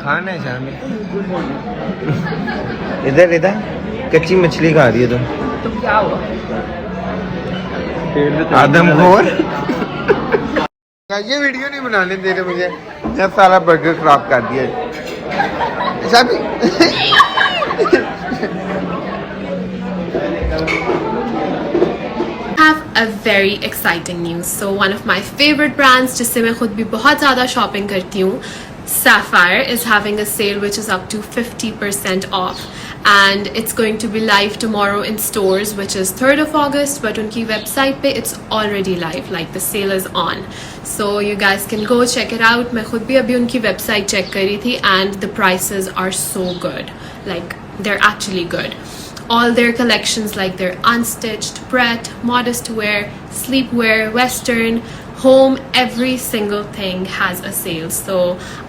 खाना है शाम में। इधर इधर कच्ची मछली खा रही है तुम। क्या हुआ? आदमखोर। ये वीडियो नहीं बनाने दे रहे मुझे, जब सारा बर्गर खराब कर दिया। have a very exciting news. So one of my favorite brands जिससे मैं खुद भी बहुत ज़्यादा शॉपिंग करती हूँ, Sapphire is having a sale which is up to 50% off, and it's going to be live tomorrow in stores, which is 3rd of August, but उनकी website पे it's already live, like the sale is on. So you guys can go check it out. मैं खुद भी अभी उनकी website check कर रही थी, and the prices are so good, like they're actually good. All their collections, like their unstitched, Pret, modest wear, sleepwear, western, home, every single thing has a sale. So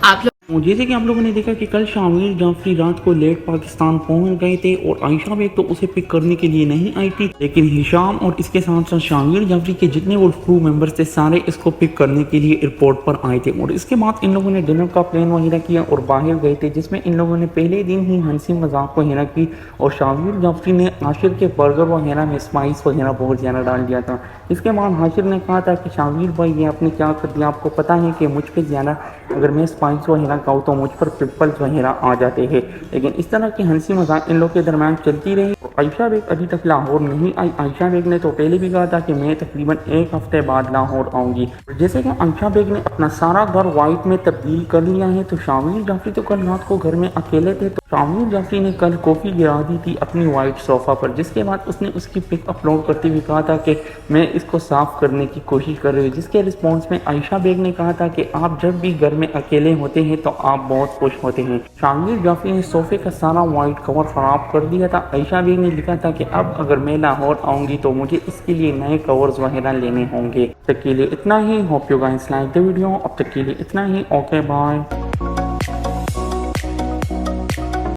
आप लोग जैसे कि आप लोगों ने देखा कि कल शामिर जाफरी रात को लेट पाकिस्तान पहुंच गए थे और आयशा बेग तो उसे पिक करने के लिए नहीं आई थी, लेकिन हिशाम और इसके साथ साथ शामिर जाफरी के जितने वो क्रू मेंबर्स थे सारे इसको पिक करने के लिए एयरपोर्ट पर आए थे। और इसके बाद इन लोगों ने डिनर का प्लान वगैरह किया और बाहर गए थे, जिसमें इन लोगों ने पहले दिन ही हंसी मजाक वगैरह की और शामिर जाफरी ने आशिर के बर्गर वगैरह में स्पाइस वगैरह बहुत ज़्यादा डाल दिया था। इसके बाद हाशिर ने कहा था कि शामिर भाई ये आपने क्या कर दिया, आपको पता है कि मुझ पर ज़्यादा अगर मैं स्पाइस वगैरह खाऊँ तो मुझ पर पिंपल्स वगैरह आ जाते हैं। लेकिन इस तरह की हंसी मजाक इन लोग के दरमियान चलती रही। आयशा बेग अभी तक लाहौर नहीं आई। आयशा बेग ने तो पहले भी कहा था कि मैं तकरीबन 1 हफ्ते बाद लाहौर आऊँगी। जैसे कि आयशा बेग ने अपना सारा घर वाइट में तब्दील कर लिया है, तो शामिर जाफरी तो कल रात को घर में अकेले थे, तो शामिर जाफरी ने कल कॉफ़ी गिरा दी थी अपनी वाइट सोफ़ा पर, जिसके बाद उसने उसकी पिक अपलोड करते हुए कहा था कि मैं इसको साफ़ करने की कोशिश कर रही हूँ। जिसके रिस्पॉन्स में आयशा बेग ने कहा था कि आप जब भी घर में अकेले होते हैं तो आप बहुत खुश होते हैं। शामिर जाफरी ने सोफे का सारा वाइट कवर खराब कर दिया था। आयशा बेग ने लिखा था कि अब अगर मैं लाहौर आऊंगी तो मुझे इसके लिए नए कवर्स वगैरह लेने होंगे। तब तक के लिए इतना ही। Hope you guys like the video. अब तक के लिए इतना ही। Okay bye.